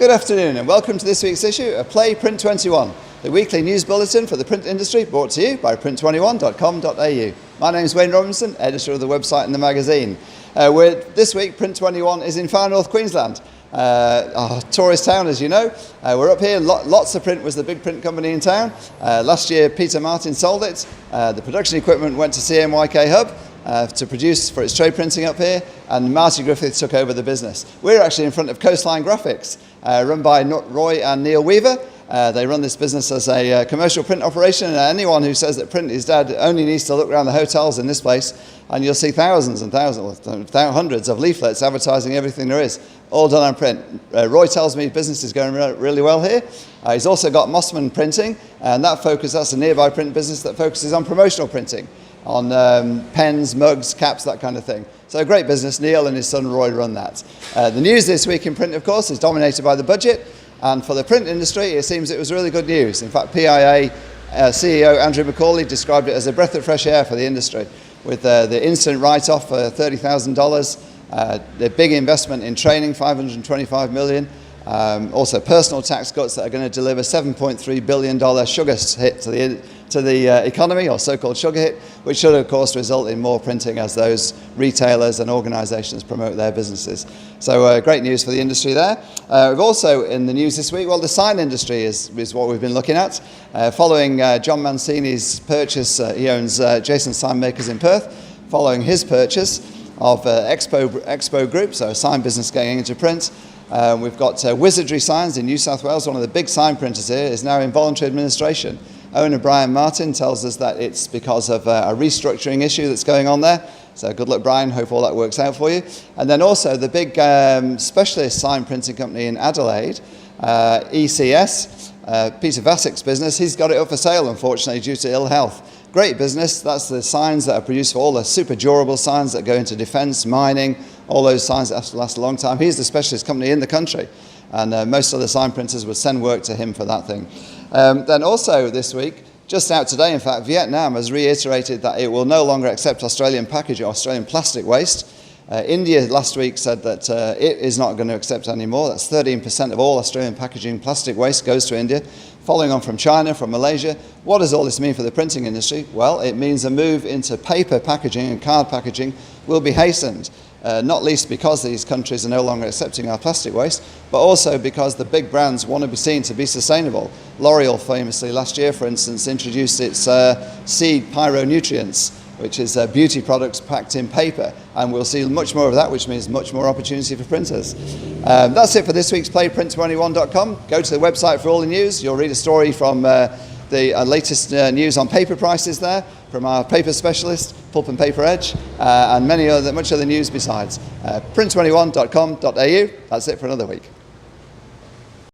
Good afternoon and welcome to this week's issue of Play Print21, the weekly news bulletin for the print industry, brought to you by Print21.com.au. My name is Wayne Robinson, editor of the website and the magazine. This week, Print21 is in Far North Queensland, our tourist town, as you know. We're up here. Lots of Print was the big print company in town. Last year, Peter Martin sold it. The production equipment went to CMYK Hub to produce for its trade printing up here, and Marty Griffiths took over the business. We're actually in front of Coastline Graphics, run by Roy and Neil Weaver. They run this business as a commercial print operation, and anyone who says that print is dead only needs to look around the hotels in this place, and you'll see thousands and thousands, hundreds of leaflets advertising everything there is, all done on print. Roy tells me business is going really well here. He's also got Mossman Printing, and that's a nearby print business that focuses on promotional printing, on pens, mugs, caps, that kind of thing. So a great business. Neil and his son Roy run that. The news this week in print, of course, is dominated by the budget. And for the print industry, it seems it was really good news. In fact, PIA CEO Andrew McCauley described it as a breath of fresh air for the industry, with the instant write-off for $30,000, the big investment in training, $525 million, also personal tax cuts that are going to deliver $7.3 billion sugar hit to the economy, or so-called sugar hit, which should, of course, result in more printing as those retailers and organisations promote their businesses. So great news for the industry there. We've also, in the news this week, well, the sign industry is what we've been looking at. Following John Mancini's purchase, he owns Jason Sign Makers in Perth, following his purchase of Expo Group, so a sign business going into print. We've got Wizardry Signs in New South Wales, one of the big sign printers here, is now in voluntary administration. Owner Brian Martin tells us that it's because of a restructuring issue that's going on there. So good luck, Brian. Hope all that works out for you. And then also the big specialist sign printing company in Adelaide, ECS, Peter Vasek's business, he's got it up for sale, unfortunately, due to ill health. Great business. That's the signs that are produced for all the super durable signs that go into defence, mining, all those signs that have to last a long time. He's the specialist company in the country, and most of the sign printers would send work to him for that thing. Then also this week, just out today in fact, Vietnam has reiterated that it will no longer accept Australian packaging, Australian plastic waste. India last week said that it is not going to accept anymore. That's 13% of all Australian packaging plastic waste goes to India. Following on from China, from Malaysia. What does all this mean for the printing industry? Well, it means a move into paper packaging and card packaging will be hastened. Not least because these countries are no longer accepting our plastic waste, but also because the big brands want to be seen to be sustainable. L'Oreal famously last year, for instance, introduced its seed pyronutrients, which is beauty products packed in paper, and we'll see much more of that, which means much more opportunity for printers. That's it for this week's Play, Print21.com. Go to the website for all the news. You'll read a story from the latest news on paper prices there from our paper specialist, Pulp and Paper Edge, and much other news besides. Print21.com.au. That's it for another week.